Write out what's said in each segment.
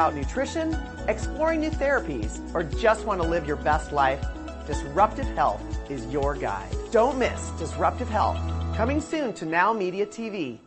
about nutrition, exploring new therapies, or just want to live your best life, Disruptive Health is your guide. Don't miss Disruptive Health, coming soon to NowMedia TV.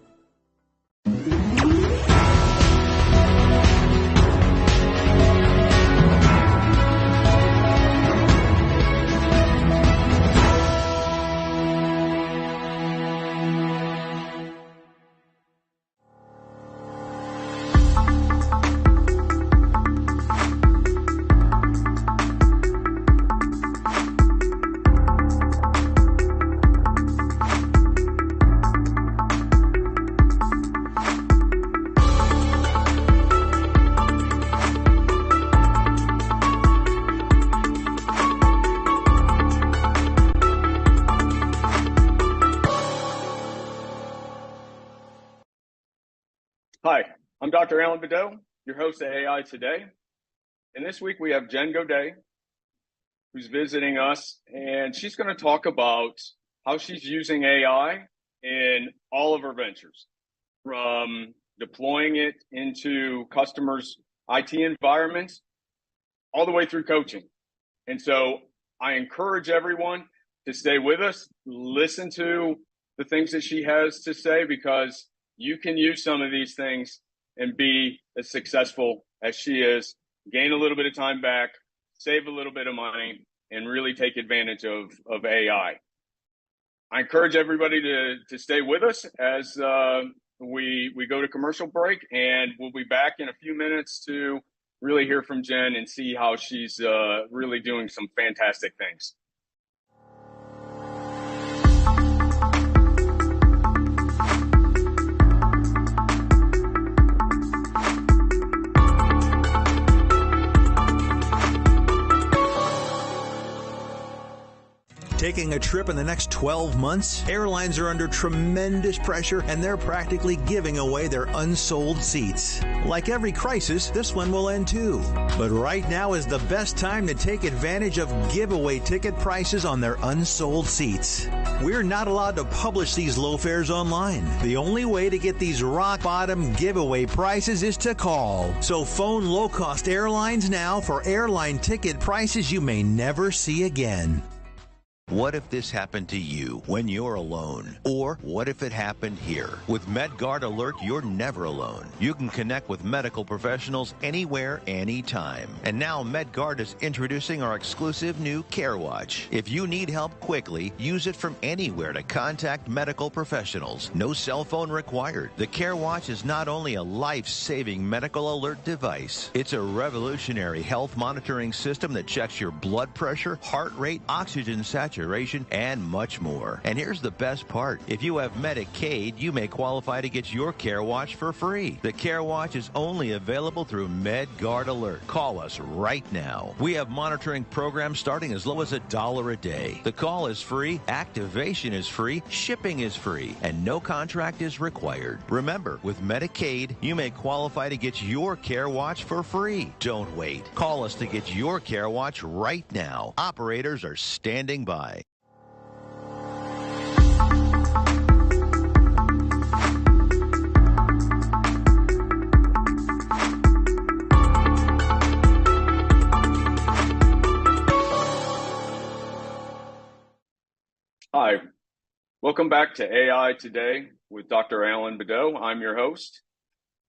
Hi, I'm Dr. Alan Beddoe, your host at AI Today. And this week we have Jen Godet, who's visiting us, and she's going to talk about how she's using AI in all of her ventures, from deploying it into customers' IT environments, all the way through coaching. And so I encourage everyone to stay with us, listen to the things that she has to say, because you can use some of these things and be as successful as she is, gain a little bit of time back, save a little bit of money, and really take advantage of AI. I encourage everybody to stay with us as we go to commercial break, and we'll be back in a few minutes to really hear from Jen and see how she's really doing some fantastic things. Taking a trip in the next 12 months? Airlines are under tremendous pressure, and they're practically giving away their unsold seats. Like every crisis, this one will end too. But right now is the best time to take advantage of giveaway ticket prices on their unsold seats. We're not allowed to publish these low fares online. The only way to get these rock bottom giveaway prices is to call. So phone low-cost airlines now for airline ticket prices you may never see again. What if this happened to you when you're alone? Or what if it happened here? With MedGuard Alert, you're never alone. You can connect with medical professionals anywhere, anytime. And now MedGuard is introducing our exclusive new Care Watch. If you need help quickly, use it from anywhere to contact medical professionals. No cell phone required. The Care Watch is not only a life-saving medical alert device, it's a revolutionary health monitoring system that checks your blood pressure, heart rate, oxygen saturation, and much more. And here's the best part. If you have Medicaid, you may qualify to get your Care Watch for free. The Care Watch is only available through MedGuard Alert. Call us right now. We have monitoring programs starting as low as $1 a day. The call is free, activation is free, shipping is free, and no contract is required. Remember, with Medicaid, you may qualify to get your Care Watch for free. Don't wait. Call us to get your Care Watch right now. Operators are standing by. Hi, welcome back to AI Today with Dr. Alan Beddoe. I'm your host.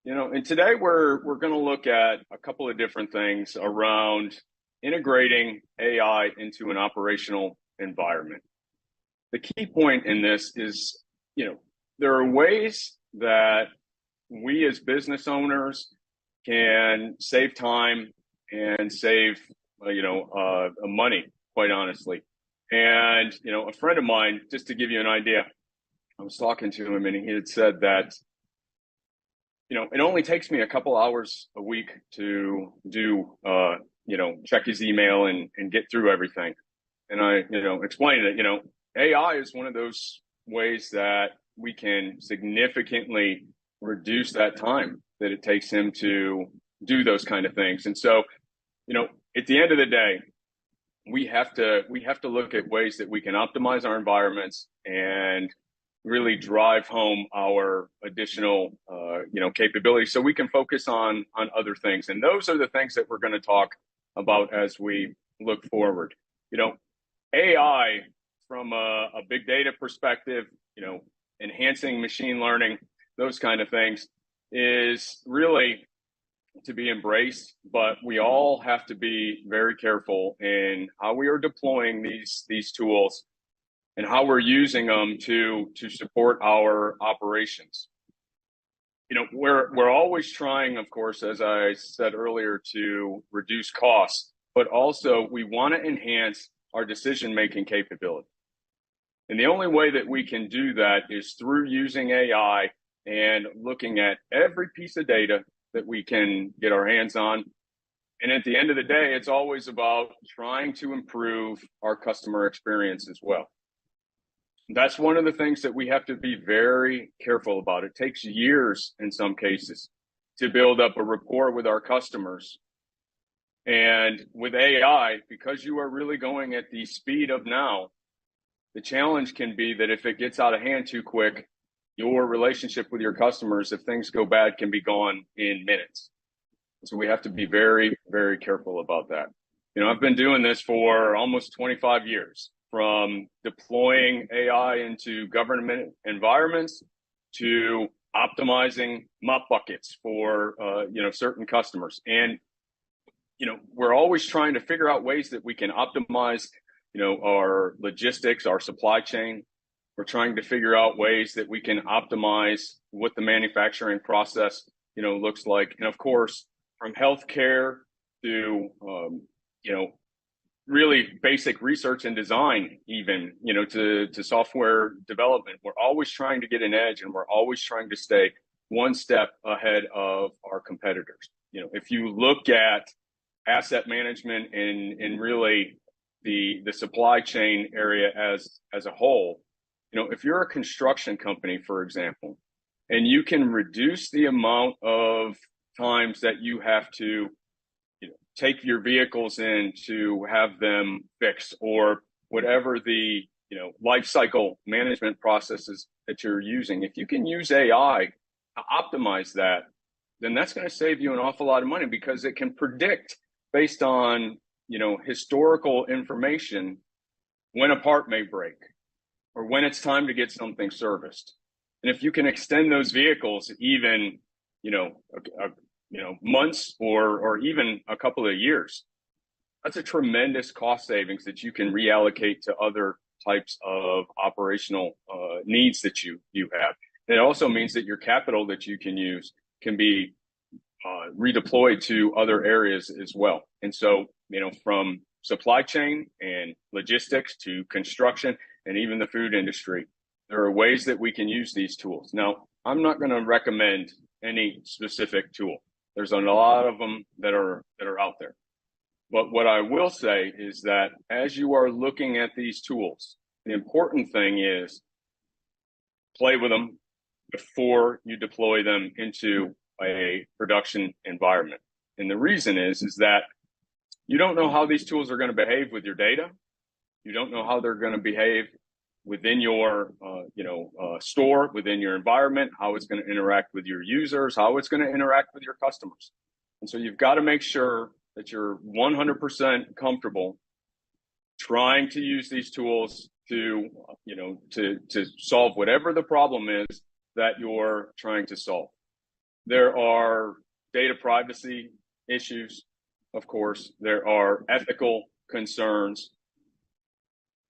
And today we're going to look at a couple of different things around integrating AI into an operational environment. The key point in this is, there are ways that we as business owners can save time and save, money, quite honestly. And, a friend of mine, just to give you an idea, I was talking to him and he had said that, it only takes me a couple hours a week to do, check his email and get through everything. And I, explained that, AI is one of those ways that we can significantly reduce that time that it takes him to do those kind of things. And so, at the end of the day, we have to look at ways that we can optimize our environments and really drive home our additional, capabilities so we can focus on other things. And those are the things that we're going to talk about as we look forward. AI from a big data perspective, enhancing machine learning, those kind of things is really to be embraced, but we all have to be very careful in how we are deploying these tools and how we're using them to support our operations. We're always trying, of course, as I said earlier, to reduce costs, but also we want to enhance our decision-making capability. And the only way that we can do that is through using AI and looking at every piece of data that we can get our hands on. And at the end of the day, it's always about trying to improve our customer experience as well. That's one of the things that we have to be very careful about. It takes years in some cases to build up a rapport with our customers. And with AI, because you are really going at the speed of now, the challenge can be that if it gets out of hand too quick, your relationship with your customers, if things go bad, can be gone in minutes. So we have to be very, very careful about that. I've been doing this for almost 25 years, from deploying AI into government environments to optimizing mop buckets for, certain customers. And, we're always trying to figure out ways that we can optimize, our logistics, our supply chain. We're trying to figure out ways that we can optimize what the manufacturing process, looks like. And of course, from healthcare to, really basic research and design, even, to software development. We're always trying to get an edge, and we're always trying to stay one step ahead of our competitors. If you look at asset management and really the supply chain area as a whole, if you're a construction company, for example, and you can reduce the amount of times that you have to take your vehicles in to have them fixed, or whatever the life cycle management processes that you're using, if you can use AI to optimize that, then that's going to save you an awful lot of money, because it can predict based on historical information when a part may break or when it's time to get something serviced. And if you can extend those vehicles even months or even a couple of years, that's a tremendous cost savings that you can reallocate to other types of operational needs that you have. And it also means that your capital that you can use can be redeployed to other areas as well. And so, from supply chain and logistics to construction and even the food industry, there are ways that we can use these tools. Now, I'm not going to recommend any specific tool. There's a lot of them that are out there. But what I will say is that as you are looking at these tools, the important thing is play with them before you deploy them into a production environment. And the reason is that you don't know how these tools are going to behave with your data. You don't know how they're going to behave within your store, within your environment, how it's going to interact with your users, how it's going to interact with your customers. And so you've got to make sure that you're 100% comfortable trying to use these tools to solve whatever the problem is that you're trying to solve. There are data privacy issues, of course. There are ethical concerns.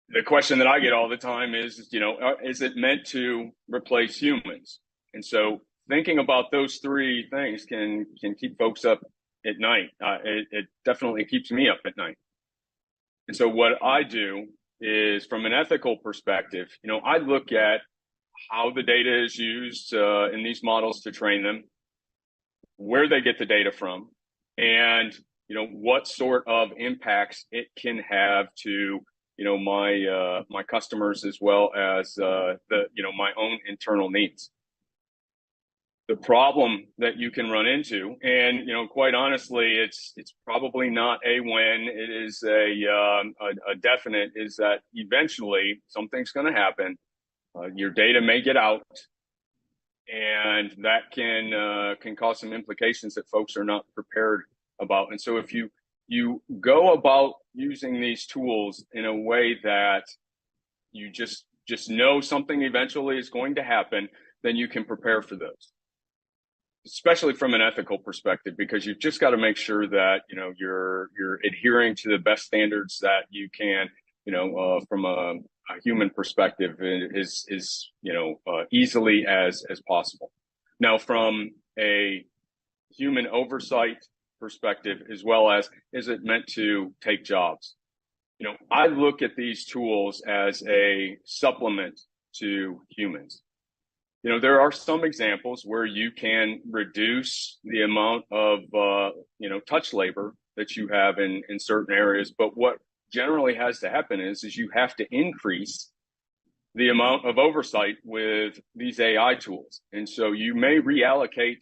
The question that I get all the time is it meant to replace humans? And so thinking about those three things can keep folks up at night. It definitely keeps me up at night. And so what I do is, from an ethical perspective, I look at how the data is used in these models to train them, where they get the data from, and what sort of impacts it can have to my customers, as well as my own internal needs. The problem that you can run into, and quite honestly, it's probably not a when, it is a definite, is that eventually something's going to happen Your data may get out, and that can cause some implications that folks are not prepared about. And so if you go about using these tools in a way that you just know something eventually is going to happen, then you can prepare for those, especially from an ethical perspective, because you've just got to make sure that you're adhering to the best standards that you can, from a human perspective, is easily as possible. Now, from a human oversight perspective, as well as, is it meant to take jobs? I look at these tools as a supplement to humans. There are some examples where you can reduce the amount of, touch labor that you have in certain areas. But what generally has to happen is you have to increase the amount of oversight with these AI tools. And so you may reallocate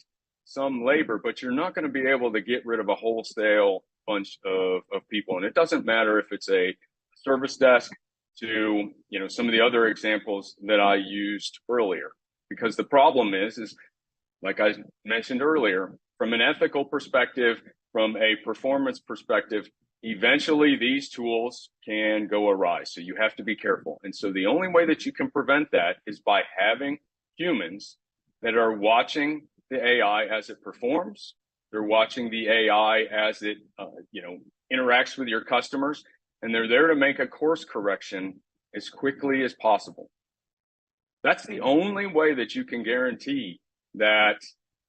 some labor, but you're not going to be able to get rid of a wholesale bunch of people. And it doesn't matter if it's a service desk to, some of the other examples that I used earlier. Because the problem is like I mentioned earlier, from an ethical perspective, from a performance perspective, eventually these tools can go awry. So you have to be careful. And so the only way that you can prevent that is by having humans that are watching the AI as it performs. They're watching the AI as it, interacts with your customers, and they're there to make a course correction as quickly as possible. That's the only way that you can guarantee that,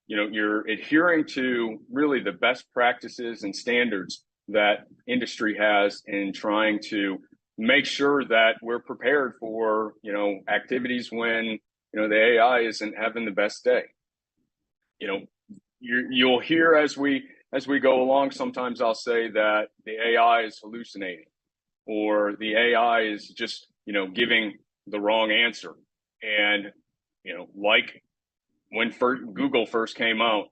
you're adhering to really the best practices and standards that industry has in trying to make sure that we're prepared for, activities when, the AI isn't having the best day. You'll hear as we go along, sometimes I'll say that the AI is hallucinating, or the AI is just, giving the wrong answer. And, like when Google first came out,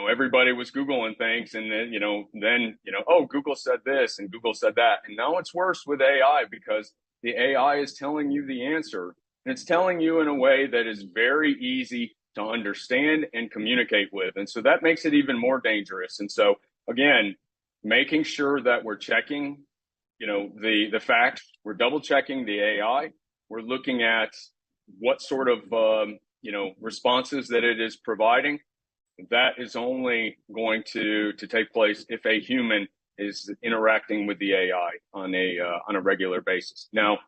everybody was Googling things, and then, oh, Google said this and Google said that. And now it's worse with AI, because the AI is telling you the answer, and it's telling you in a way that is very easy to understand and communicate with. And so that makes it even more dangerous. And so, again, making sure that we're checking, the facts, we're double checking the AI, we're looking at what sort of, responses that it is providing. That is only going to take place if a human is interacting with the AI on a regular basis. Now,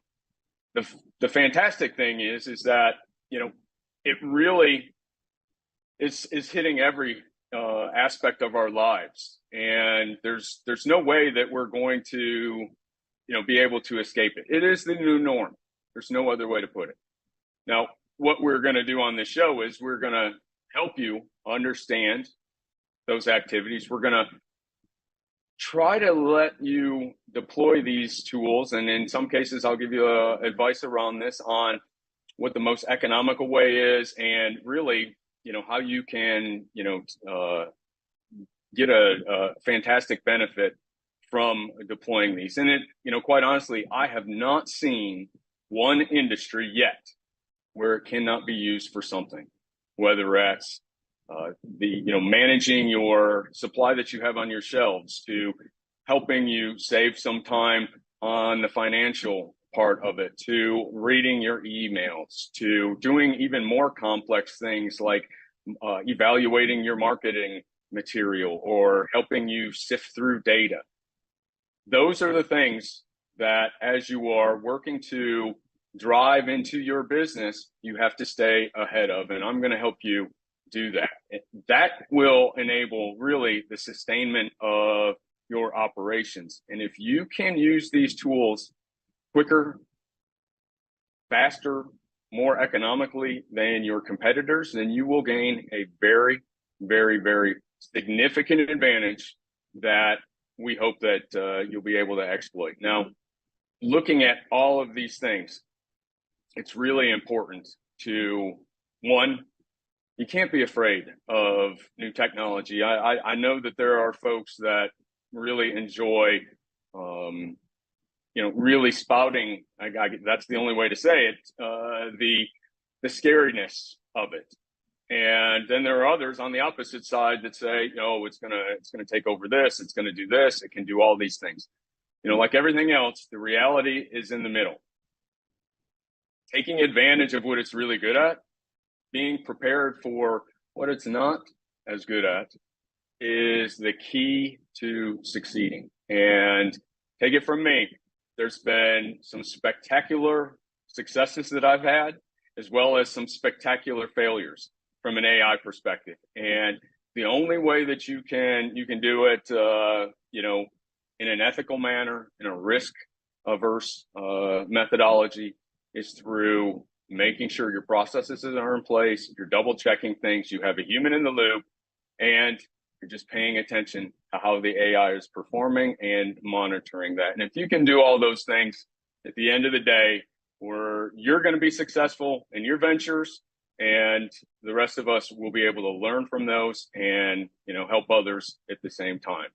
the fantastic thing is that, it really is hitting every aspect of our lives, and there's no way that we're going to, be able to escape it. It is the new norm. There's no other way to put it. Now, what we're going to do on this show is we're going to help you understand those activities. We're going to try to let you deploy these tools. And in some cases, I'll give you advice around this on what the most economical way is, and really, how you can, get a fantastic benefit from deploying these. And it, quite honestly, I have not seen one industry yet where it cannot be used for something, whether that's managing your supply that you have on your shelves, to helping you save some time on the financial part of it, to reading your emails, to doing even more complex things like evaluating your marketing material, or helping you sift through data. Those are the things that, as you are working to drive into your business, you have to stay ahead of, and I'm going to help you do that. That will enable really the sustainment of your operations. And if you can use these tools quicker, faster, more economically than your competitors, then you will gain a very, very, very significant advantage that we hope that you'll be able to exploit. Now, looking at all of these things, it's really important to, one, you can't be afraid of new technology. I know that there are folks that really enjoy really spouting, that's the only way to say it, the scariness of it. And then there are others on the opposite side that say, it's gonna take over this, it's gonna do this, it can do all these things. Like everything else, the reality is in the middle. Taking advantage of what it's really good at, being prepared for what it's not as good at, is the key to succeeding. And take it from me, there's been some spectacular successes that I've had, as well as some spectacular failures from an AI perspective. And the only way that you can do it, in an ethical manner, in a risk-averse methodology, is through making sure your processes are in place, you're double-checking things, you have a human in the loop, and you're just paying attention to how the AI is performing and monitoring that. And if you can do all those things, at the end of the day, you're going to be successful in your ventures, and the rest of us will be able to learn from those and help others at the same time.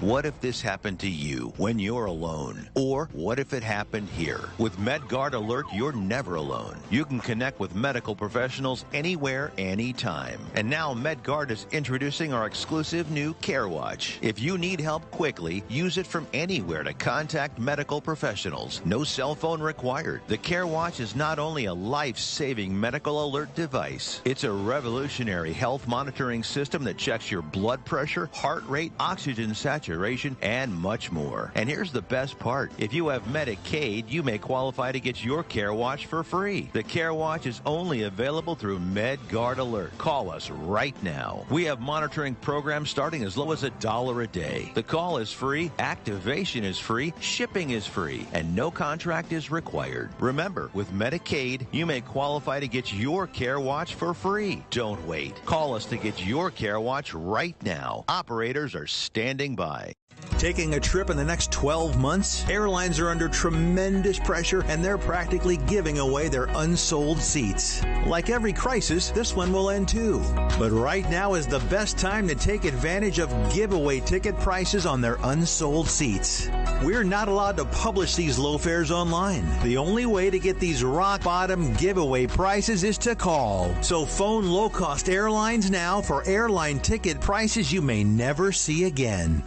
What if this happened to you when you're alone? Or what if it happened here? With MedGuard Alert, you're never alone. You can connect with medical professionals anywhere, anytime. And now MedGuard is introducing our exclusive new Care Watch. If you need help quickly, use it from anywhere to contact medical professionals. No cell phone required. The Care Watch is not only a life-saving medical alert device, it's a revolutionary health monitoring system that checks your blood pressure, heart rate, oxygen saturation, and much more. And here's the best part. If you have Medicaid, you may qualify to get your Care Watch for free. The Care Watch is only available through MedGuard Alert. Call us right now. We have monitoring programs starting as low as $1 a day. The call is free, activation is free, shipping is free, and no contract is required. Remember, with Medicaid, you may qualify to get your Care Watch for free. Don't wait. Call us to get your Care Watch right now. Operators are standing by. Taking a trip in the next 12 months? Airlines are under tremendous pressure, and they're practically giving away their unsold seats. Like every crisis, this one will end too. But right now is the best time to take advantage of giveaway ticket prices on their unsold seats. We're not allowed to publish these low fares online. The only way to get these rock-bottom giveaway prices is to call. So phone low-cost airlines now for airline ticket prices you may never see again.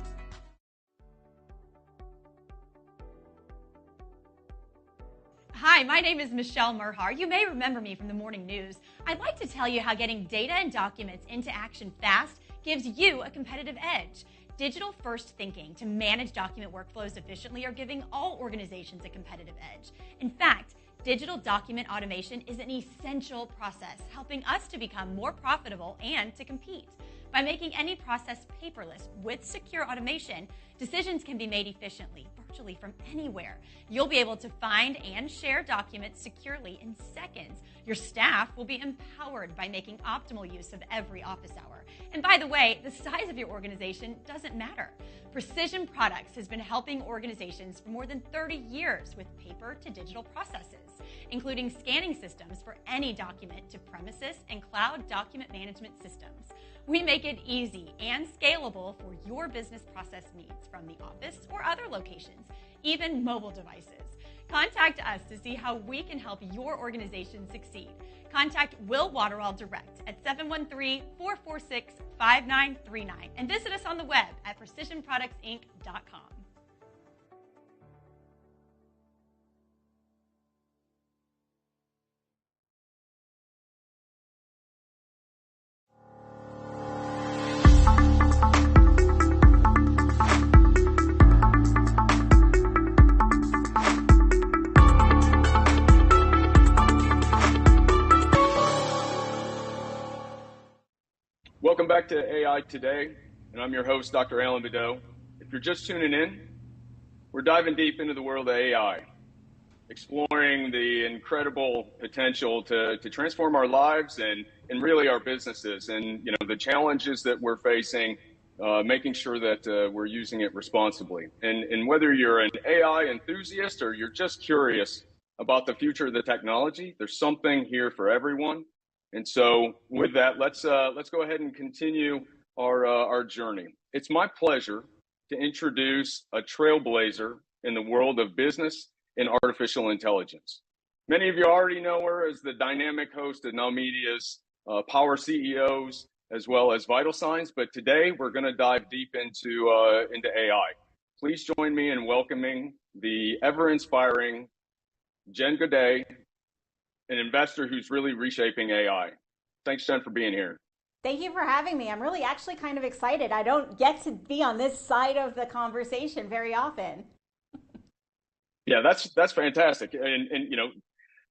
Hi, my name is Michelle Merhar. You may remember me from the morning news. I'd like to tell you how getting data and documents into action fast gives you a competitive edge. Digital-first thinking to manage document workflows efficiently are giving all organizations a competitive edge. In fact, digital document automation is an essential process, helping us to become more profitable and to compete. By making any process paperless with secure automation, decisions can be made efficiently, virtually from anywhere. You'll be able to find and share documents securely in seconds. Your staff will be empowered by making optimal use of every office hour. And by the way, the size of your organization doesn't matter. Precision Products has been helping organizations for more than 30 years with paper to digital processes, including scanning systems for any document to premises and cloud document management systems. We make it easy and scalable for your business process needs from the office or other locations, even mobile devices. Contact us to see how we can help your organization succeed. Contact Will Waterall direct at 713-446-5939 and visit us on the web at precisionproductsinc.com. Welcome back to AI Today, and I'm your host, Dr. Alan Beddoe. If you're just tuning in, we're diving deep into the world of AI, exploring the incredible potential to transform our lives and really our businesses, and the challenges that we're facing making sure that we're using it responsibly. And whether you're an AI enthusiast or you're just curious about the future of the technology, there's something here for everyone. And so with that, let's go ahead and continue our journey. It's my pleasure to introduce a trailblazer in the world of business and artificial intelligence. Many of you already know her as the dynamic host of NowMedia's Power CEOs, as well as Vital Signs. But today we're going to dive deep into AI. Please join me in welcoming the ever-inspiring Jen Godet, an investor who's really reshaping AI. Thanks, Jen, for being here. Thank you for having me. I'm really actually kind of excited. I don't get to be on this side of the conversation very often. Yeah, that's fantastic. And you know,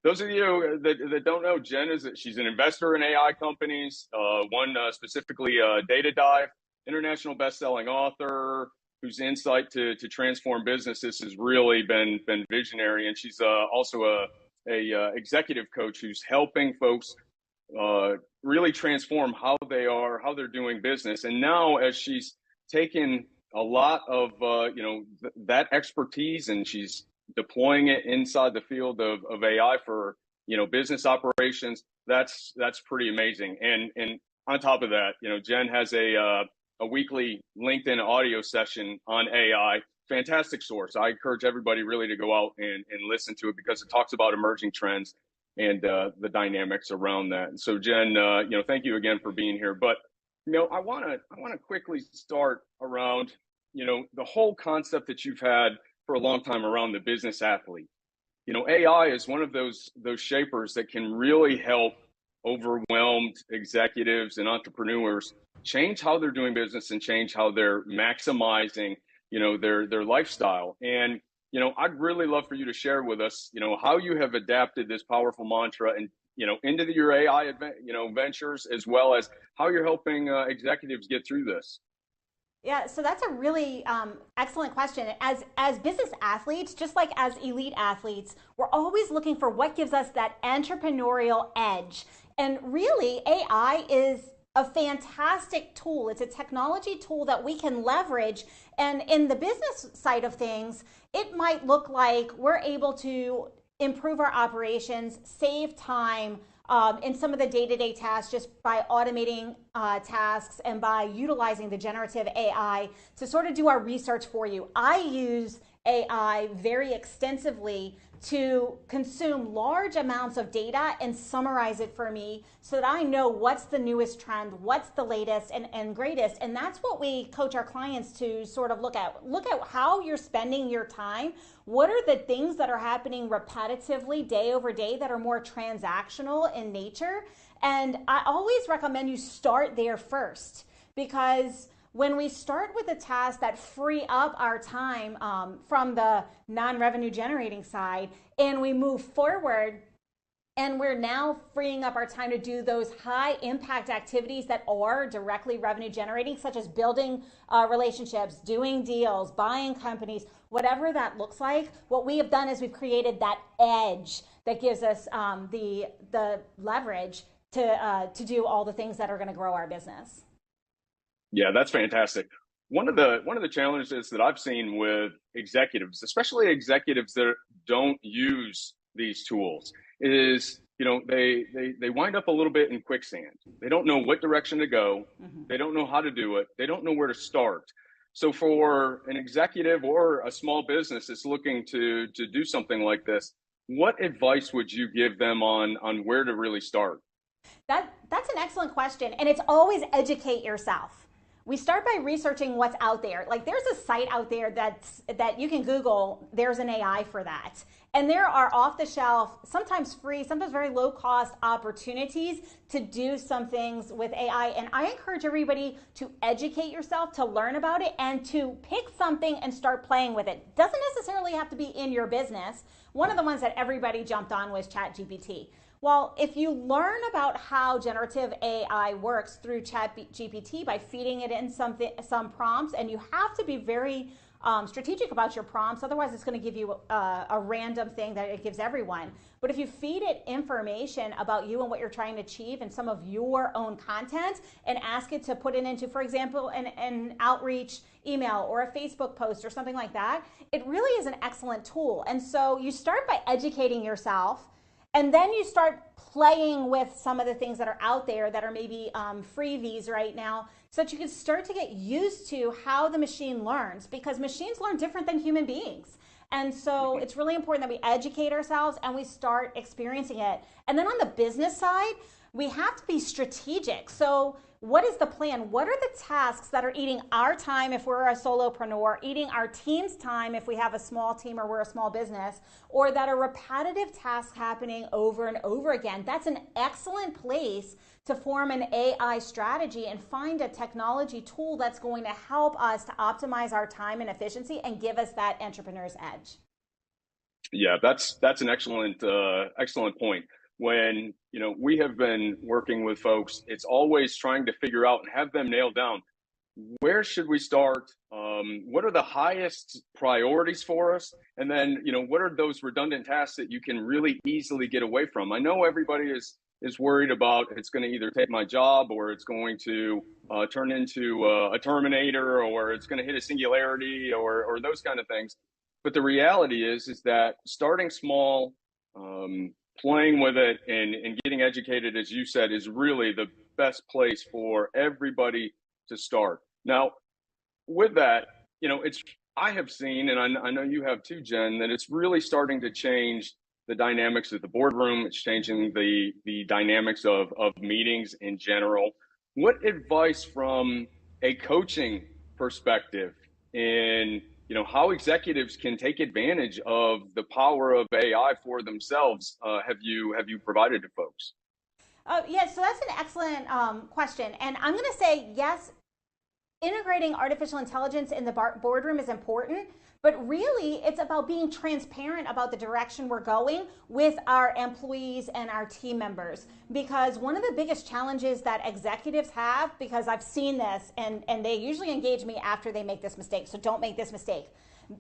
those of you that don't know, Jen she's an investor in AI companies. One specifically, Data Dive, international best-selling author whose insight to transform businesses has really been visionary. And she's also a executive coach who's helping folks really transform how they're doing business. And now, as she's taken a lot of that expertise and she's deploying it inside the field of AI for business operations, that's pretty amazing. And on top of that, Jen has a weekly LinkedIn audio session on AI. Fantastic source. I encourage everybody really to go out and listen to it because it talks about emerging trends and the dynamics around that. And so, Jen, thank you again for being here. But I want to quickly start around the whole concept that you've had for a long time around the business athlete. AI is one of those shapers that can really help overwhelmed executives and entrepreneurs change how they're doing business and change how they're maximizing their lifestyle. And I'd really love for you to share with us how you have adapted this powerful mantra and into your AI ventures, as well as how you're helping executives get through this. Yeah, so that's a really excellent question. As business athletes, just like as elite athletes, we're always looking for what gives us that entrepreneurial edge. And really, AI is a fantastic tool. It's a technology tool that we can leverage. And in the business side of things, it might look like we're able to improve our operations, save time, in some of the day-to-day tasks just by automating tasks and by utilizing the generative AI to sort of do our research for you. I use AI very extensively to consume large amounts of data and summarize it for me so that I know what's the newest trend, what's the latest and greatest. And that's what we coach our clients to sort of look at. Look at how you're spending your time. What are the things that are happening repetitively day over day that are more transactional in nature? And I always recommend you start there first, because when we start with a task that free up our time from the non-revenue generating side, and we move forward and we're now freeing up our time to do those high impact activities that are directly revenue generating, such as building relationships, doing deals, buying companies, whatever that looks like, what we have done is we've created that edge that gives us the leverage to do all the things that are going to grow our business. Yeah, that's fantastic. One of the challenges that I've seen with executives, especially executives that don't use these tools, is they wind up a little bit in quicksand. They don't know what direction to go. Mm-hmm. They don't know how to do it. They don't know where to start. So for an executive or a small business that's looking to do something like this, what advice would you give them on where to really start? That's an excellent question, and it's always educate yourself. We start by researching what's out there. Like, there's a site out there that you can Google, there's an AI for that. And there are off-the-shelf, sometimes free, sometimes very low-cost opportunities to do some things with AI. And I encourage everybody to educate yourself, to learn about it, and to pick something and start playing with it. Doesn't necessarily have to be in your business. One of the ones that everybody jumped on was ChatGPT. Well, if you learn about how generative AI works through ChatGPT by feeding it in some prompts, and you have to be very strategic about your prompts. Otherwise, it's going to give you a random thing that it gives everyone. But if you feed it information about you and what you're trying to achieve and some of your own content and ask it to put it into, for example, an outreach email or a Facebook post or something like that, it really is an excellent tool. And so you start by educating yourself, and then you start playing with some of the things that are out there that are maybe freebies right now, so that you can start to get used to how the machine learns, because machines learn different than human beings. And so it's really important that we educate ourselves and we start experiencing it. And then on the business side, we have to be strategic. So what is the plan? What are the tasks that are eating our time if we're a solopreneur, eating our team's time if we have a small team or we're a small business, or that are repetitive tasks happening over and over again? That's an excellent place to form an AI strategy and find a technology tool that's going to help us to optimize our time and efficiency and give us that entrepreneur's edge. Yeah, that's an excellent point. When we have been working with folks, it's always trying to figure out and have them nail down, where should we start? What are the highest priorities for us? And then, what are those redundant tasks that you can really easily get away from? I know everybody is worried about it's going to either take my job, or it's going to turn into a Terminator, or it's going to hit a singularity, or those kind of things. But the reality is that starting small, playing with it and getting educated, as you said, is really the best place for everybody to start. Now, with that, I have seen, and I know you have too, Jen, that it's really starting to change the dynamics of the boardroom. It's changing the dynamics of meetings in general. What advice from a coaching perspective in how executives can take advantage of the power of AI for themselves have you provided to folks? Yeah, so that's an excellent question. And I'm going to say, yes, integrating artificial intelligence in the boardroom is important, but really it's about being transparent about the direction we're going with our employees and our team members. Because one of the biggest challenges that executives have, because I've seen this, and they usually engage me after they make this mistake, so don't make this mistake.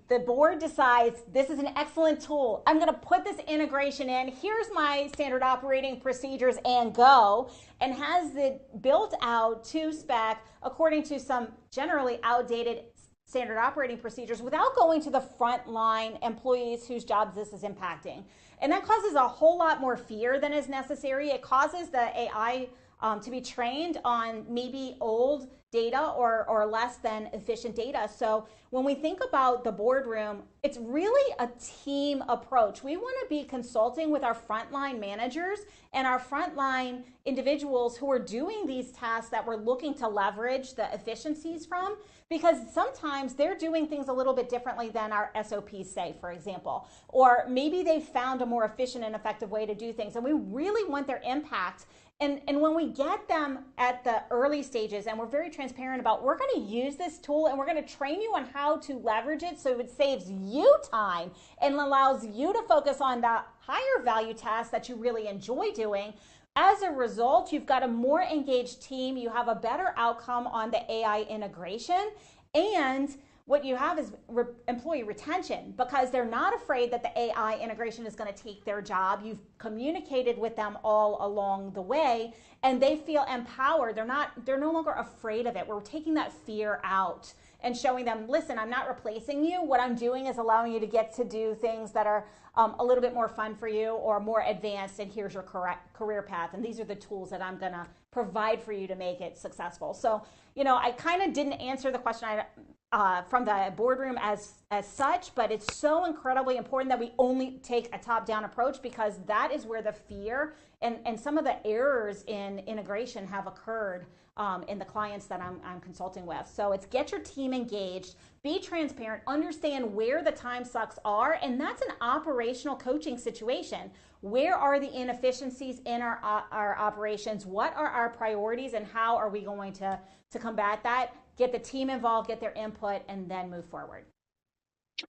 The board decides this is an excellent tool. I'm going to put this integration in. Here's my standard operating procedures and go, and has it built out to spec according to some generally outdated standard operating procedures without going to the frontline employees whose jobs this is impacting. And that causes a whole lot more fear than is necessary. It causes the AI to be trained on maybe old data or less than efficient data. So when we think about the boardroom, it's really a team approach. We want to be consulting with our frontline managers and our frontline individuals who are doing these tasks that we're looking to leverage the efficiencies from, because sometimes they're doing things a little bit differently than our SOPs say, for example, or maybe they found a more efficient and effective way to do things, and we really want their impact. And when we get them at the early stages and we're very transparent about, we're going to use this tool and we're going to train you on how to leverage it so it saves you time and allows you to focus on the higher value tasks that you really enjoy doing. As a result, you've got a more engaged team, you have a better outcome on the AI integration, and what you have is employee retention, because they're not afraid that the AI integration is going to take their job. You've communicated with them all along the way, and they feel empowered. They're no longer afraid of it. We're taking that fear out and showing them, listen, I'm not replacing you. What I'm doing is allowing you to get to do things that are a little bit more fun for you or more advanced, and here's your career path. And these are the tools that I'm going to provide for you to make it successful. So, I kind of didn't answer the question from the boardroom as such, but it's so incredibly important that we only take a top-down approach, because that is where the fear and some of the errors in integration have occurred in the clients that I'm consulting with. So it's get your team engaged, be transparent, understand where the time sucks are, and that's an operational coaching situation. Where are the inefficiencies in our operations? What are our priorities, and how are we going to combat that? Get the team involved, get their input, and then move forward.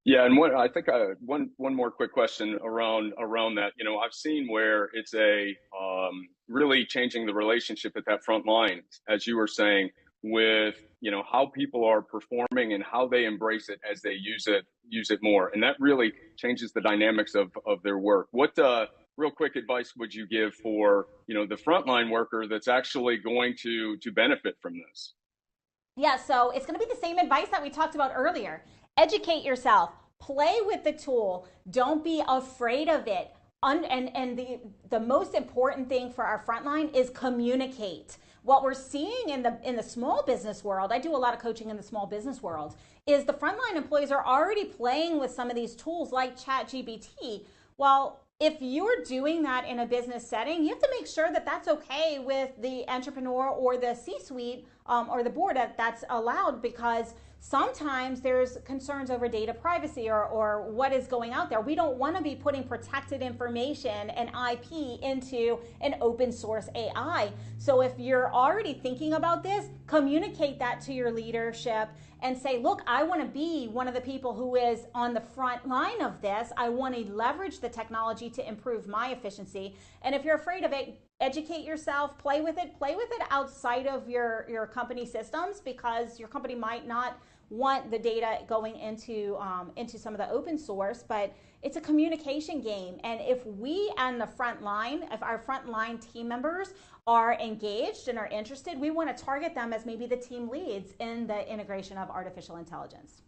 Yeah, and one more quick question around that. I've seen where it's a really changing the relationship at that front line, as you were saying, with how people are performing and how they embrace it as they use it more. And that really changes the dynamics of their work. What real quick advice would you give for, the frontline worker that's actually going to benefit from this? Yeah, so it's going to be the same advice that we talked about earlier. Educate yourself, play with the tool, don't be afraid of it. And the most important thing for our frontline is communicate. What we're seeing in the small business world, I do a lot of coaching in the small business world, is the frontline employees are already playing with some of these tools like ChatGPT. Well, if you're doing that in a business setting, you have to make sure that that's okay with the entrepreneur or the C-suite or the board that's allowed, because sometimes there's concerns over data privacy or what is going out there. We don't want to be putting protected information and IP into an open source AI. So if you're already thinking about this, communicate that to your leadership and say, look, I want to be one of the people who is on the front line of this. I want to leverage the technology to improve my efficiency. And if you're afraid of it, educate yourself, play with it outside of your company systems, because your company might not want the data going into some of the open source, but it's a communication game. And if we on the front line, if our frontline team members are engaged and are interested, we want to target them as maybe the team leads in the integration of artificial intelligence.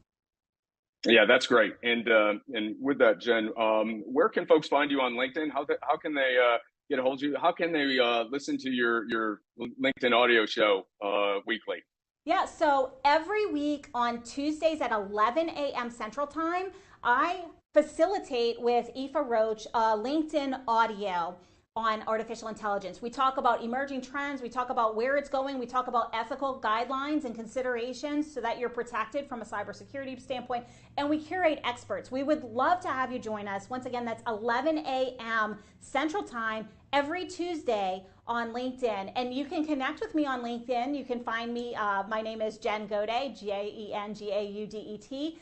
Yeah, that's great. And with that, Jen, where can folks find you on LinkedIn? How can they get a hold of you? How can they listen to your LinkedIn audio show weekly? Yeah, so every week on Tuesdays at 11 a.m. Central Time, I facilitate with Aoife Roach LinkedIn audio on artificial intelligence. We talk about emerging trends, we talk about where it's going, we talk about ethical guidelines and considerations so that you're protected from a cybersecurity standpoint, and we curate experts. We would love to have you join us. Once again, that's 11 a.m. Central Time every Tuesday on LinkedIn. And you can connect with me on LinkedIn. You can find me. My name is Jen Gaudet, G-A-E-N-G-A-U-D-E-T.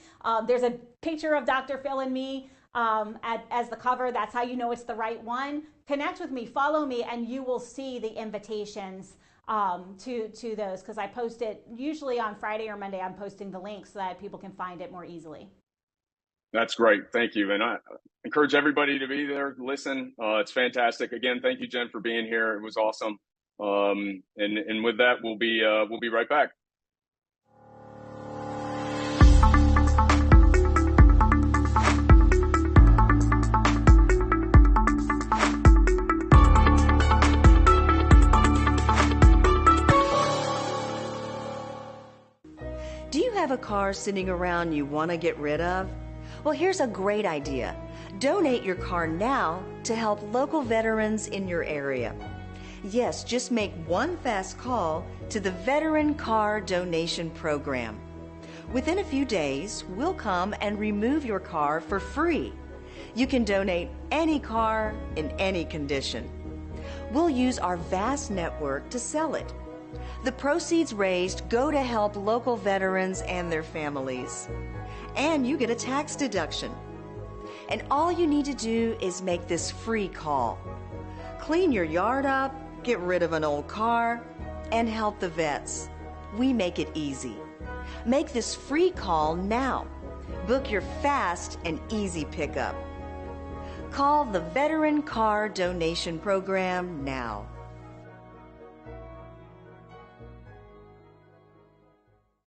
There's a picture of Dr. Phil and me as the cover. That's how you know it's the right one. Connect with me, follow me, and you will see the invitations to those, because I post it usually on Friday or Monday. I'm posting the link so that people can find it more easily. That's great. Thank you. And I encourage everybody to be there, listen. It's fantastic. Again, thank you, Jen, for being here. It was awesome. And with that, we'll be right back. Do you have a car sitting around you want to get rid of? Well, here's a great idea. Donate your car now to help local veterans in your area. Yes, just make one fast call to the Veteran Car Donation Program. Within a few days, we'll come and remove your car for free. You can donate any car in any condition. We'll use our vast network to sell it. The proceeds raised go to help local veterans and their families. And you get a tax deduction. And all you need to do is make this free call. Clean your yard up, get rid of an old car, and help the vets. We make it easy. Make this free call now. Book your fast and easy pickup. Call the Veteran Car Donation Program now.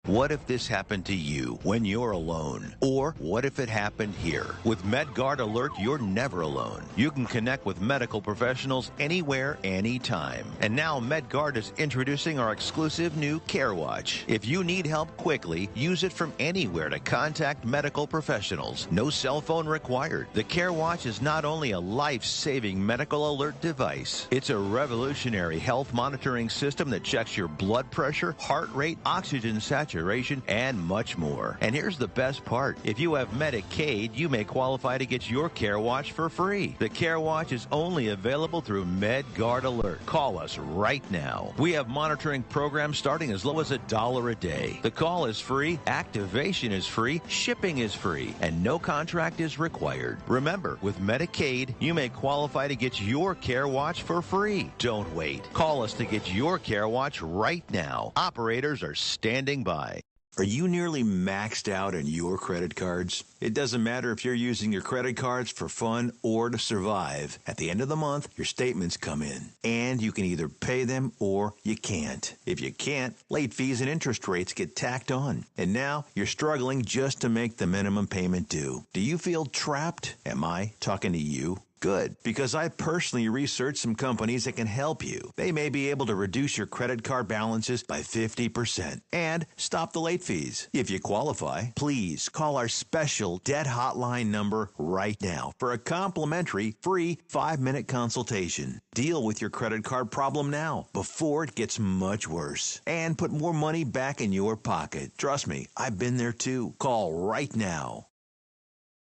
What if this happened to you when you're alone? Or what if it happened here? With MedGuard Alert, you're never alone. You can connect with medical professionals anywhere, anytime. And now MedGuard is introducing our exclusive new Care Watch. If you need help quickly, use it from anywhere to contact medical professionals. No cell phone required. The Care Watch is not only a life-saving medical alert device, it's a revolutionary health monitoring system that checks your blood pressure, heart rate, oxygen saturation, refrigeration, and much more. And here's the best part. If you have Medicaid, you may qualify to get your Care Watch for free. The Care Watch is only available through MedGuard Alert. Call us right now. We have monitoring programs starting as low as $1 a day. The call is free, activation is free, shipping is free, and no contract is required. Remember, with Medicaid, you may qualify to get your Care Watch for free. Don't wait. Call us to get your Care Watch right now. Operators are standing by. Are you nearly maxed out on your credit cards? It doesn't matter if you're using your credit cards for fun or to survive. At the end of the month, your statements come in, and you can either pay them or you can't. If you can't, late fees and interest rates get tacked on. And now you're struggling just to make the minimum payment due. Do you feel trapped? Am I talking to you? Good, because I personally researched some companies that can help you. They may be able to reduce your credit card balances by 50% and stop the late fees. If you qualify, please call our special debt hotline number right now for a complimentary free 5-minute consultation. Deal with your credit card problem now before it gets much worse and put more money back in your pocket. Trust me, I've been there too. Call right now.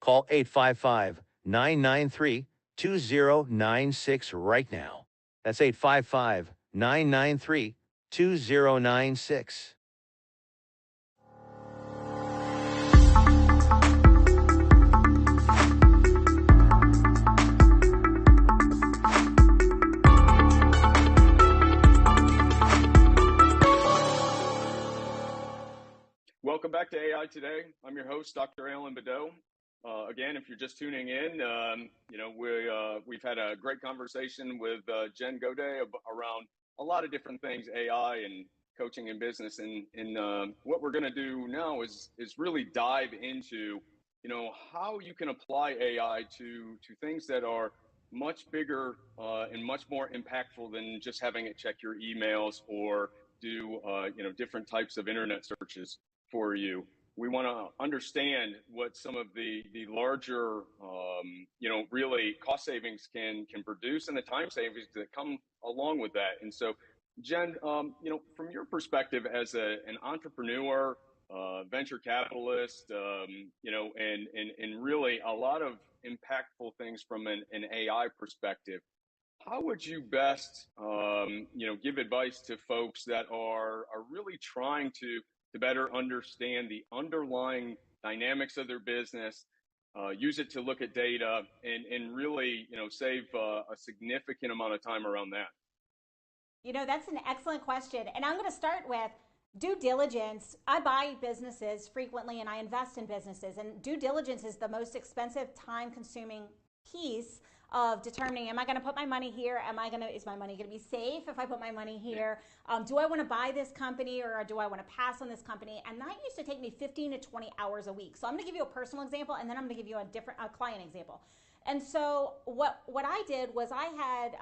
Call 855-993-2096 right now. That's 855-993-2096. Welcome back to AI Today. I'm your host, Dr. Alan Badeau. Again, if you're just tuning in, we've had a great conversation with Jen Godet around a lot of different things, AI and coaching and business. And what we're going to do now is really dive into, how you can apply AI to things that are much bigger and much more impactful than just having it check your emails or do, different types of internet searches for you. We want to understand what some of the larger, really cost savings can produce and the time savings that come along with that. And so, Jen, from your perspective as an entrepreneur, venture capitalist, and really a lot of impactful things from an AI perspective, how would you best, give advice to folks that are really trying to better understand the underlying dynamics of their business, use it to look at data, and really, save a significant amount of time around that? That's an excellent question. And I'm going to start with due diligence. I buy businesses frequently and I invest in businesses. And due diligence is the most expensive, time-consuming piece of determining, am I going to put my money here? Is my money going to be safe if I put my money here? Do I want to buy this company or do I want to pass on this company? And that used to take me 15 to 20 hours a week. So I'm going to give you a personal example and then I'm going to give you a client example. And so what I did was I had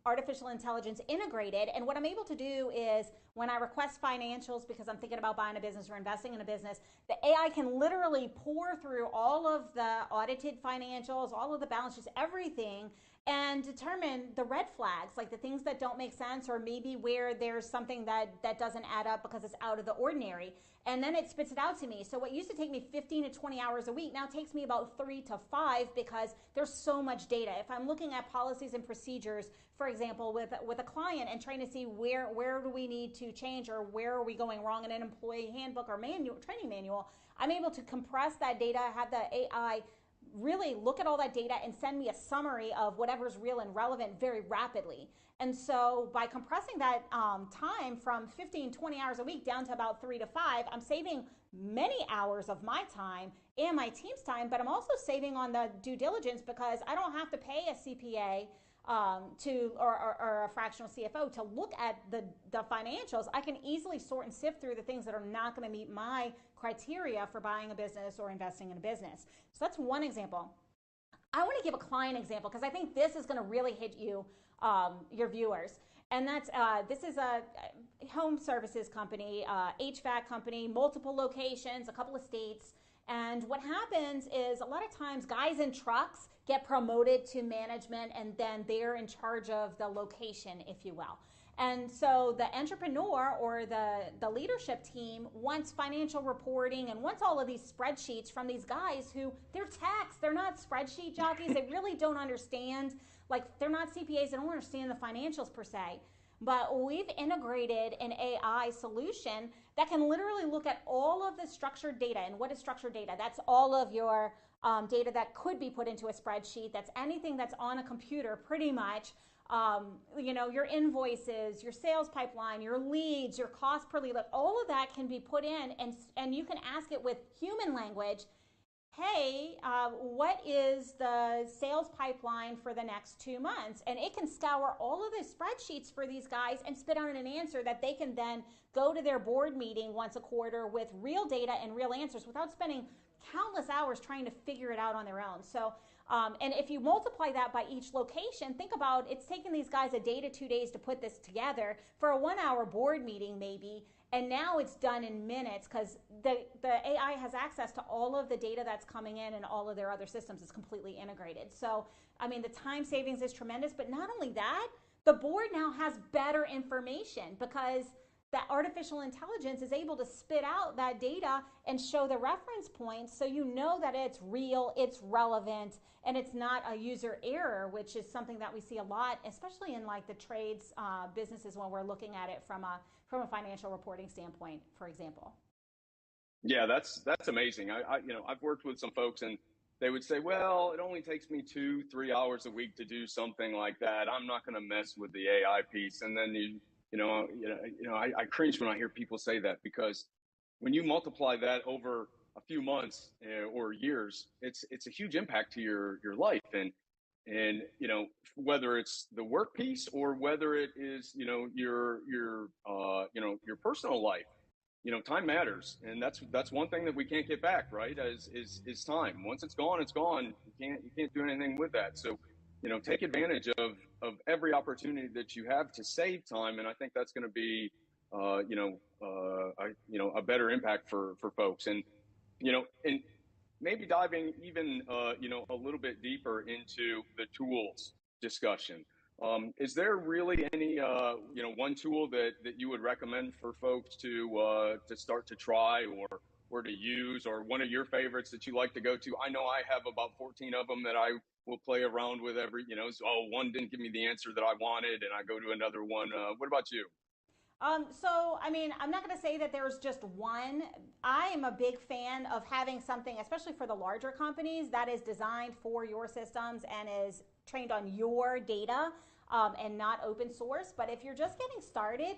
artificial intelligence integrated, and what I'm able to do is when I request financials because I'm thinking about buying a business or investing in a business, the AI can literally pour through all of the audited financials, all of the balance sheets, everything, and determine the red flags, like the things that don't make sense or maybe where there's something that doesn't add up because it's out of the ordinary. And then it spits it out to me. So what used to take me 15 to 20 hours a week now takes me about 3 to 5 because there's so much data. If I'm looking at policies and procedures, for example, with a client and trying to see where do we need to change or where are we going wrong in an employee handbook or training manual, I'm able to compress that data, have the AI really look at all that data and send me a summary of whatever's real and relevant very rapidly. And so by compressing that time from 15, 20 hours a week down to about 3 to 5, I'm saving many hours of my time and my team's time, but I'm also saving on the due diligence because I don't have to pay a CPA or a fractional CFO to look at the financials. I can easily sort and sift through the things that are not going to meet my criteria for buying a business or investing in a business. So that's one example. I want to give a client example because I think this is going to really hit you, your viewers. And that's this is a home services company, HVAC company, multiple locations, a couple of states. And what happens is a lot of times guys in trucks get promoted to management and then they're in charge of the location, if you will. And so the entrepreneur or the leadership team wants financial reporting and wants all of these spreadsheets from these guys who they're techs, they're not spreadsheet jockeys, they really don't understand, like they're not CPAs, they don't understand the financials per se. But we've integrated an AI solution that can literally look at all of the structured data. And what is structured data? That's all of your data that could be put into a spreadsheet. That's anything that's on a computer, pretty much. Your invoices, your sales pipeline, your leads, your cost per lead, like all of that can be put in, and you can ask it with human language. Hey, what is the sales pipeline for the next 2 months? And it can scour all of the spreadsheets for these guys and spit out an answer that they can then go to their board meeting once a quarter with real data and real answers without spending countless hours trying to figure it out on their own. So, and if you multiply that by each location, think about it's taken these guys a day to 2 days to put this together for a 1 hour board meeting maybe. And now it's done in minutes because the AI has access to all of the data that's coming in and all of their other systems is completely integrated. So, I mean, the time savings is tremendous, but not only that, the board now has better information because that artificial intelligence is able to spit out that data and show the reference points so you know that it's real, it's relevant, and it's not a user error, which is something that we see a lot, especially in like the trades businesses when we're looking at it from a financial reporting standpoint, for example. Yeah, that's amazing. I've worked with some folks and they would say, well, it only takes me 2-3 hours a week to do something like that. I'm not going to mess with the AI piece. And then I cringe when I hear people say that, because when you multiply that over a few months or years, it's a huge impact to your life. And whether it's the work piece or whether it is, your personal life, time matters. And that's one thing that we can't get back, right? Is time. Once it's gone, it's gone. You can't do anything with that. So, take advantage of every opportunity that you have to save time. And I think that's going to be, a better impact for folks. And, and maybe diving even, a little bit deeper into the tools discussion. Is there really any, one tool that you would recommend for folks to start to try or to use, or one of your favorites that you like to go to? I know I have about 14 of them that I will play around with every, one didn't give me the answer that I wanted, and I go to another one. What about you? So, I mean, I'm not going to say that there's just one. I am a big fan of having something, especially for the larger companies, that is designed for your systems and is trained on your data and not open source. But if you're just getting started,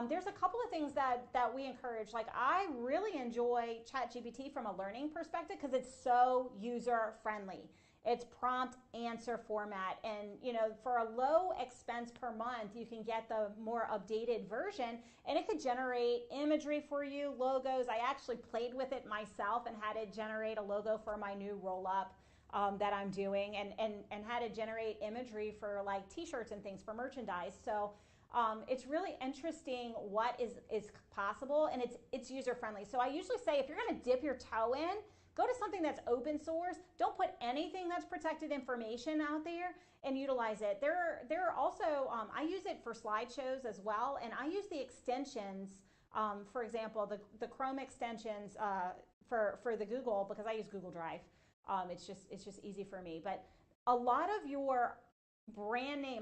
there's a couple of things that we encourage. Like, I really enjoy ChatGPT from a learning perspective because it's so user friendly. It's prompt answer format. And, for a low expense per month, you can get the more updated version, and it could generate imagery for you, logos. I actually played with it myself and had it generate a logo for my new roll-up that I'm doing, and had it generate imagery for like t-shirts and things for merchandise. So it's really interesting what is possible, and it's user friendly. So I usually say, if you're going to dip your toe in, go to something that's open source. Don't put anything that's protected information out there, and utilize it. There are also, I use it for slideshows as well, and I use the extensions, for example, the Chrome extensions for the Google, because I use Google Drive. It's just easy for me. But a lot of your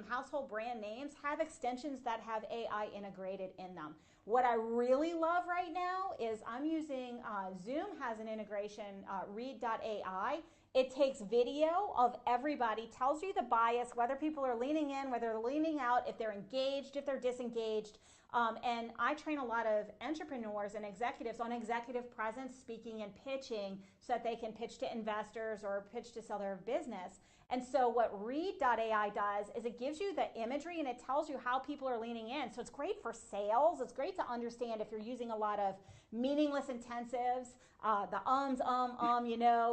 household brand names have extensions that have AI integrated in them. What I really love right now is I'm using, Zoom has an integration, read.ai. It takes video of everybody, tells you the bias, whether people are leaning in, whether they're leaning out, if they're engaged, if they're disengaged. And I train a lot of entrepreneurs and executives on executive presence, speaking and pitching, so that they can pitch to investors or pitch to sell their business. And so what read.ai does is it gives you the imagery and it tells you how people are leaning in. So it's great for sales. It's great to understand if you're using a lot of meaningless intensives, the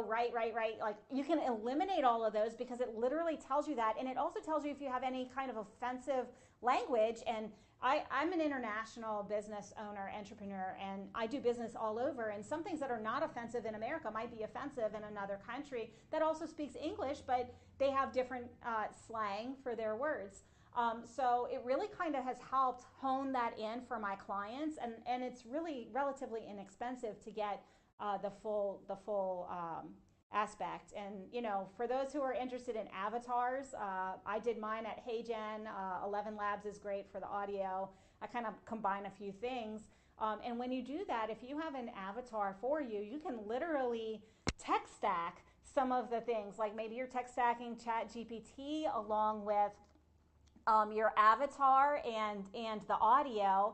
right. Like, you can eliminate all of those because it literally tells you that. And it also tells you if you have any kind of offensive language. And I'm an international business owner, entrepreneur, and I do business all over. And some things that are not offensive in America might be offensive in another country that also speaks English, but they have different slang for their words. So it really kind of has helped hone that in for my clients, and it's really relatively inexpensive to get the full aspect. And for those who are interested in avatars, I did mine at HeyGen. 11 Labs is great for the audio. I kind of combine a few things. And when you do that, if you have an avatar for you, you can literally tech stack some of the things, like maybe you're tech stacking ChatGPT along with your avatar and the audio,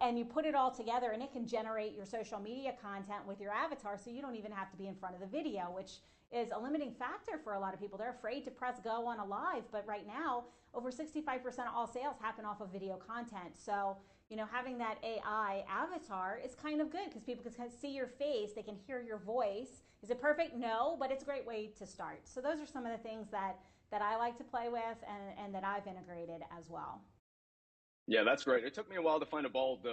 and you put it all together, and it can generate your social media content with your avatar, so you don't even have to be in front of the video, which is a limiting factor for a lot of people. They're afraid to press go on a live, but right now, over 65% of all sales happen off of video content. So, having that AI avatar is kind of good because people can see your face, they can hear your voice. Is it perfect? No, but it's a great way to start. So those are some of the things that I like to play with and that I've integrated as well. Yeah, that's great. It took me a while to find a bald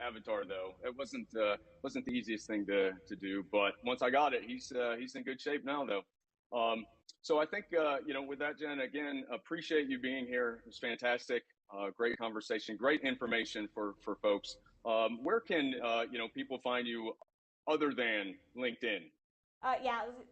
avatar, though. It wasn't the easiest thing to do, but once I got it, he's in good shape now, though. So I think with that, Jen, again, appreciate you being here. It was fantastic, great conversation, great information for folks. Where can people find you other than LinkedIn?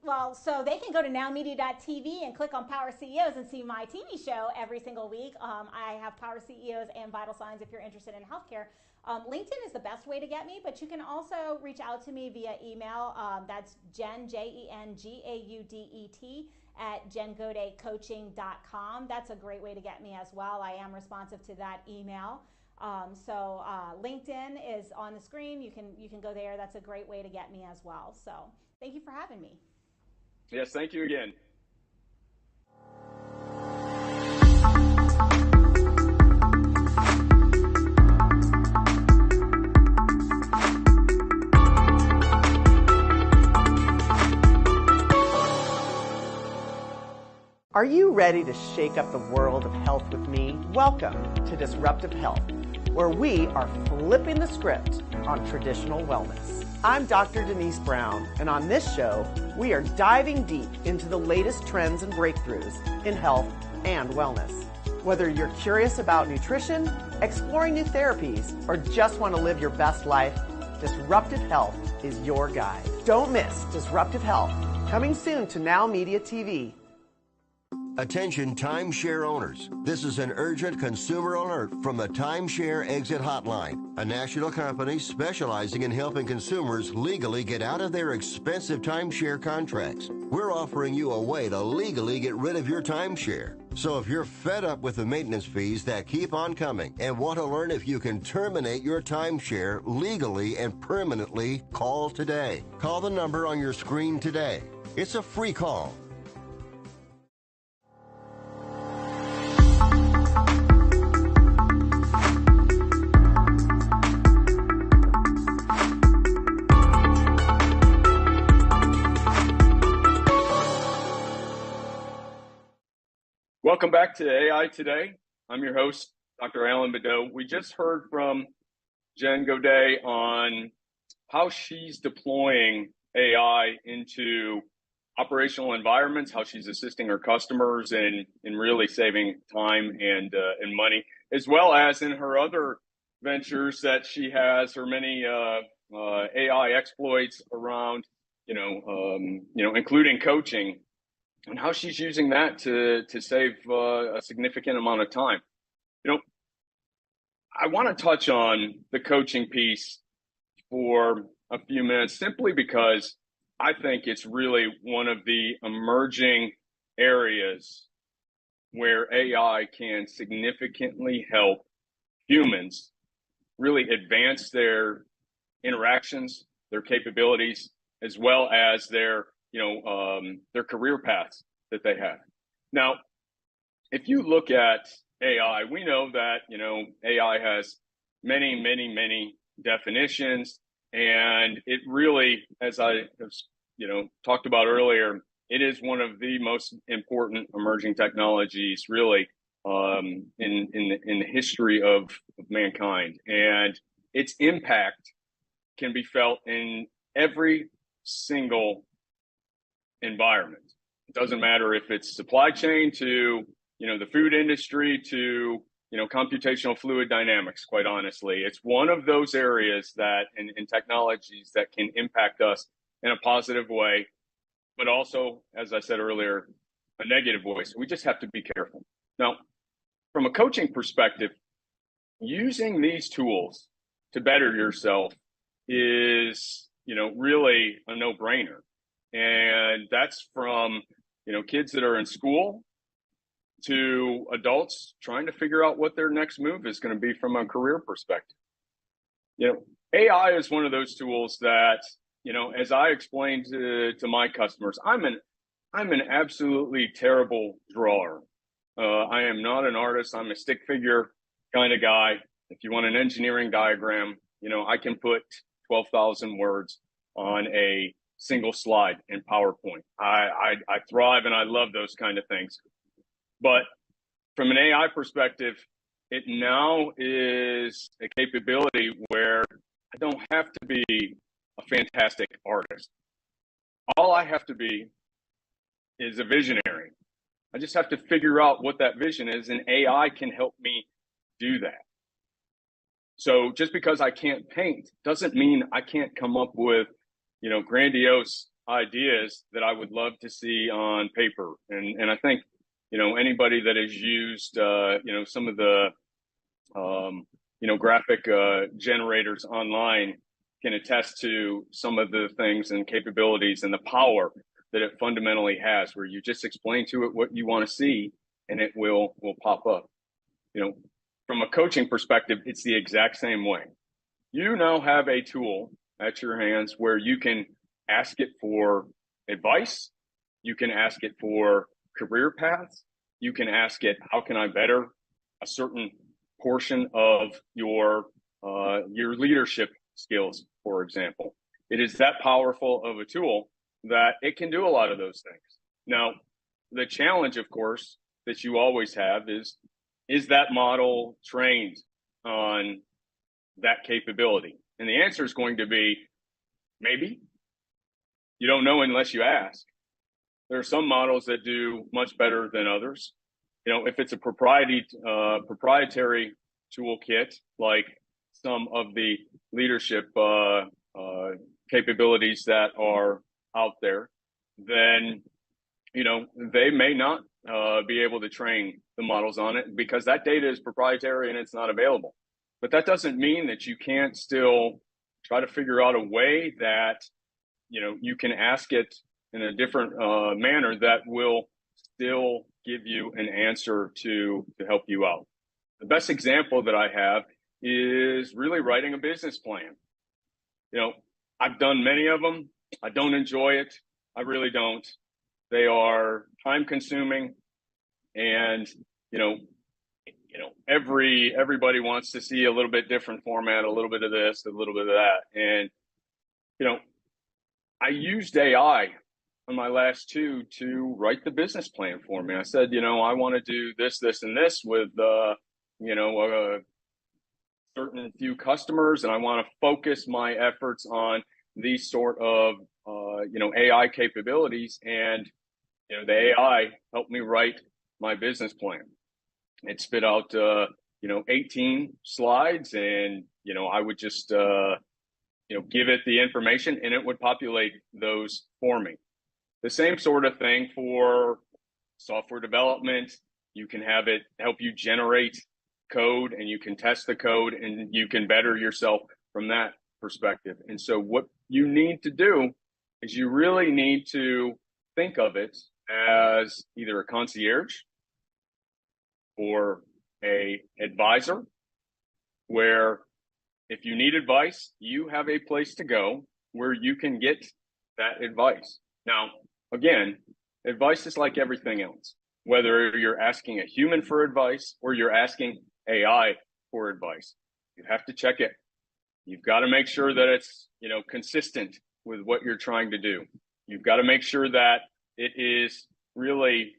Well, so they can go to NowMedia.tv and click on Power CEOs and see my TV show every single week. I have Power CEOs and Vital Signs if you're interested in healthcare. LinkedIn is the best way to get me, but you can also reach out to me via email. That's Jen, JenGaudet, at jengodetcoaching.com. That's a great way to get me as well. I am responsive to that email. So LinkedIn is on the screen. You can go there. That's a great way to get me as well. So thank you for having me. Yes, thank you again. Are you ready to shake up the world of health with me? Welcome to Disruptive Health, where we are flipping the script on traditional wellness. I'm Dr. Denise Brown, and on this show, we are diving deep into the latest trends and breakthroughs in health and wellness. Whether you're curious about nutrition, exploring new therapies, or just want to live your best life, Disruptive Health is your guide. Don't miss Disruptive Health, coming soon to NowMedia TV. Attention timeshare owners. This is an urgent consumer alert from the Timeshare Exit Hotline, a national company specializing in helping consumers legally get out of their expensive timeshare contracts. We're offering you a way to legally get rid of your timeshare. So if you're fed up with the maintenance fees that keep on coming and want to learn if you can terminate your timeshare legally and permanently, call today. Call the number on your screen today. It's a free call. Welcome back to AI Today. I'm your host, Dr. Alan Bedeau. We just heard from Jen Gaudet on how she's deploying AI into operational environments, how she's assisting her customers in really saving time and money, as well as in her other ventures that she has, her many AI exploits around, including coaching, and how she's using that to save a significant amount of time. I want to touch on the coaching piece for a few minutes, simply because I think it's really one of the emerging areas where AI can significantly help humans really advance their interactions, their capabilities, as well as their career paths that they have. Now, if you look at AI, we know that, AI has many, many, many definitions, and it really, as I have, talked about earlier, it is one of the most important emerging technologies, really, in the history of mankind, and its impact can be felt in every single environment. It doesn't matter if it's supply chain to, the food industry to, computational fluid dynamics, quite honestly. It's one of those areas that in technologies that can impact us in a positive way, but also, as I said earlier, a negative way. So we just have to be careful. Now, from a coaching perspective, using these tools to better yourself is, really a no-brainer. And that's from, kids that are in school to adults trying to figure out what their next move is going to be from a career perspective. AI is one of those tools that, as I explained to my customers, I'm an absolutely terrible drawer. I am not an artist. I'm a stick figure kind of guy. If you want an engineering diagram, I can put 12,000 words on a single slide in PowerPoint. I thrive and I love those kind of things. But from an AI perspective, it now is a capability where I don't have to be a fantastic artist. All I have to be is a visionary. I just have to figure out what that vision is, and AI can help me do that. So just because I can't paint doesn't mean I can't come up with, grandiose ideas that I would love to see on paper. And I think, anybody that has used, some of the, graphic generators online can attest to some of the things and capabilities and the power that it fundamentally has, where you just explain to it what you want to see and it will pop up. From a coaching perspective, it's the exact same way. You now have a tool at your hands where you can ask it for advice. You can ask it for career paths. You can ask it, how can I better a certain portion of your leadership skills, for example. It is that powerful of a tool that it can do a lot of those things. Now, the challenge, of course, that you always have is that model trained on that capability? And the answer is going to be maybe. You don't know unless you ask. There are some models that do much better than others. If it's a proprietary toolkit, like some of the leadership capabilities that are out there, then, they may not be able to train the models on it because that data is proprietary and it's not available. But that doesn't mean that you can't still try to figure out a way that, you can ask it in a different manner that will still give you an answer to help you out. The best example that I have is really writing a business plan. I've done many of them. I don't enjoy it. I really don't. They are time consuming, and everybody wants to see a little bit different format, a little bit of this, a little bit of that. And I used AI on my last two to write the business plan for me. I said, I want to do this, this, and this with a certain few customers, and I want to focus my efforts on these sort of AI capabilities. And the AI helped me write my business plan. It spit out 18 slides, and I would just give it the information and it would populate those for me. The same sort of thing for software development. You can have it help you generate code, and you can test the code, and you can better yourself from that perspective. And so what you need to do is you really need to think of it as either a concierge or a advisor, where if you need advice, you have a place to go where you can get that advice. Now, again, advice is like everything else. Whether you're asking a human for advice or you're asking AI for advice, you have to check it. You've got to make sure that it's, consistent with what you're trying to do. You've got to make sure that it is really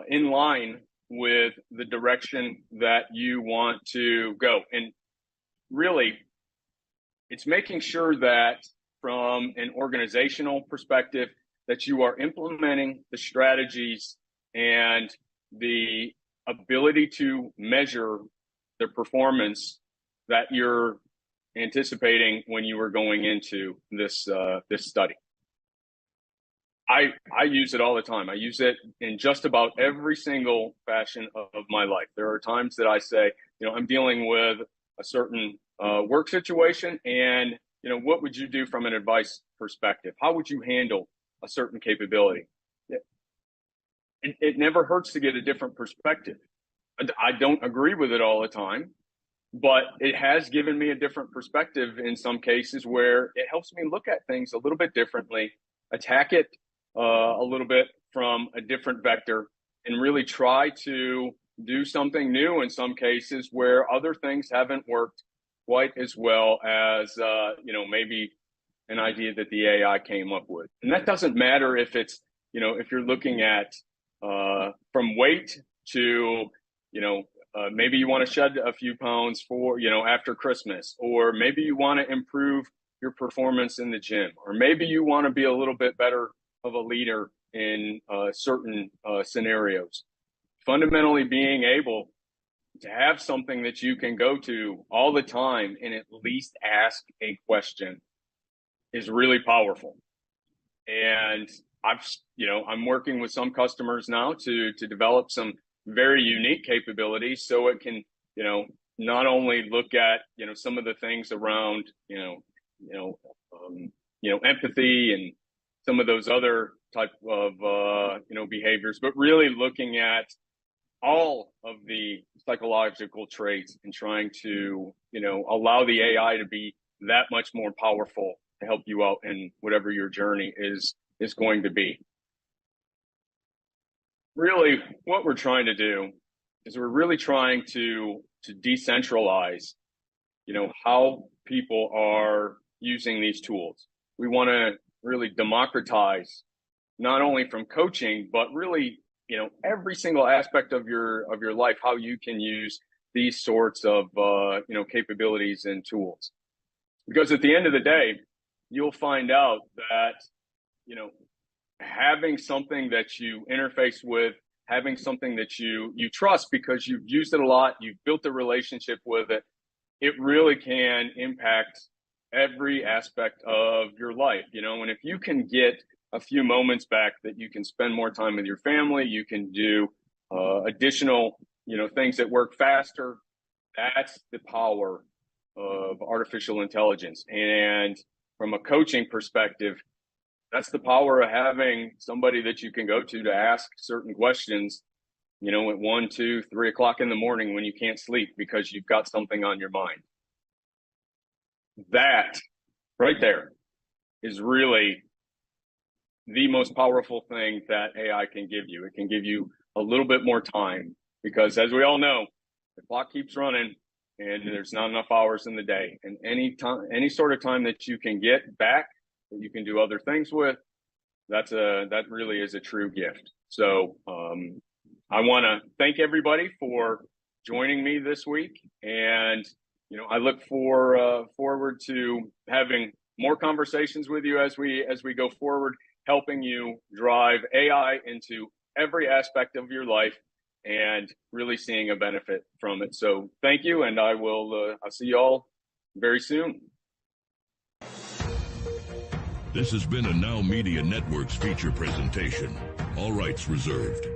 in line with the direction that you want to go. And really, it's making sure that from an organizational perspective, that you are implementing the strategies and the ability to measure the performance that you're anticipating when you were going into this study. I use it all the time. I use it in just about every single fashion of my life. There are times that I say, I'm dealing with a certain work situation, and what would you do from an advice perspective? How would you handle a certain capability? It never hurts to get a different perspective. I don't agree with it all the time, but it has given me a different perspective in some cases where it helps me look at things a little bit differently, attack it a little bit from a different vector, and really try to do something new in some cases where other things haven't worked quite as well as, maybe an idea that the AI came up with. And that doesn't matter if it's, if you're looking at from weight to, maybe you want to shed a few pounds for, after Christmas, or maybe you want to improve your performance in the gym, or maybe you want to be a little bit better of a leader in certain scenarios. Fundamentally being able to have something that you can go to all the time and at least ask a question is really powerful. And I'm working with some customers now to develop some very unique capabilities so it can, not only look at, some of the things around, empathy and some of those other type of, behaviors, but really looking at all of the psychological traits and trying to, allow the AI to be that much more powerful to help you out in whatever your journey is going to be. Really, what we're trying to do is we're really trying to decentralize, how people are using these tools. We want to really democratize, not only from coaching, but really, every single aspect of your life, how you can use these sorts of, capabilities and tools. Because at the end of the day, you'll find out that, having something that you interface with, having something that you trust because you've used it a lot, you've built a relationship with it, it really can impact every aspect of your life, and if you can get a few moments back that you can spend more time with your family, you can do additional, things that work faster, that's the power of artificial intelligence. And from a coaching perspective, that's the power of having somebody that you can go to ask certain questions, at 1, 2, 3 o'clock in the morning when you can't sleep because you've got something on your mind. That right there is really the most powerful thing that AI can give you. It can give you a little bit more time because, as we all know, the clock keeps running and there's not enough hours in the day. And any sort of time that you can get back that you can do other things with, that really is a true gift. So I want to thank everybody for joining me this week, and I look forward to having more conversations with you as we go forward, helping you drive AI into every aspect of your life and really seeing a benefit from it. So thank you, and I'll see you all very soon. This has been a NowMedia Networks feature presentation. All rights reserved.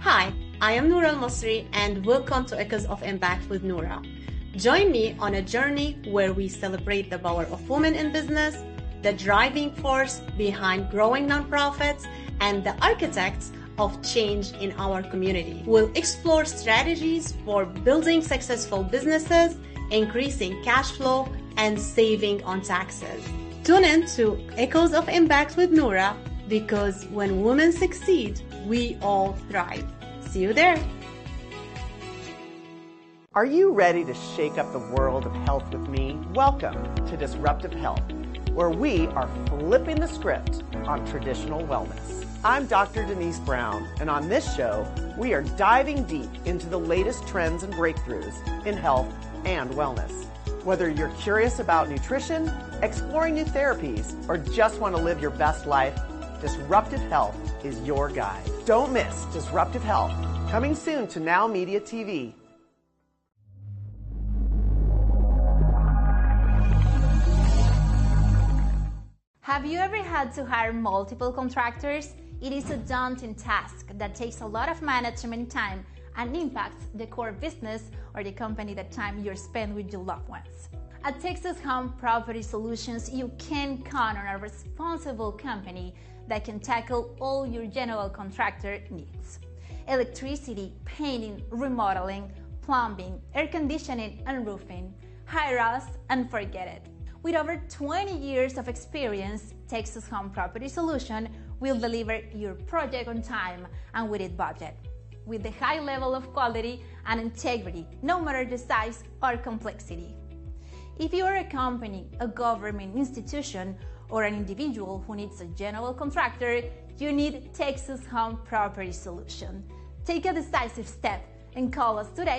Hi, I am Noura Al-Masri, and welcome to Echoes of Impact with Noura. Join me on a journey where we celebrate the power of women in business, the driving force behind growing nonprofits, and the architects of change in our community. We'll explore strategies for building successful businesses, increasing cash flow, and saving on taxes. Tune in to Echoes of Impact with Noura, because when women succeed, we all thrive. See you there. Are you ready to shake up the world of health with me? Welcome to Disruptive Health, where we are flipping the script on traditional wellness. I'm Dr. Denise Brown, and on this show, we are diving deep into the latest trends and breakthroughs in health and wellness. Whether you're curious about nutrition, exploring new therapies, or just want to live your best life, Disruptive Health is your guide. Don't miss Disruptive Health, coming soon to NowMedia TV. Have you ever had to hire multiple contractors? It is a daunting task that takes a lot of management time and impacts the core business or the company that time you're spent with your loved ones. At Texas Home Property Solutions, you can count on a responsible company that can tackle all your general contractor needs. Electricity, painting, remodeling, plumbing, air conditioning, and roofing. Hire us and forget it. With over 20 years of experience, Texas Home Property Solution will deliver your project on time and within budget, with the high level of quality and integrity, no matter the size or complexity. If you are a company, a government institution, or an individual who needs a general contractor, you need Texas Home Property Solution. Take a decisive step and call us today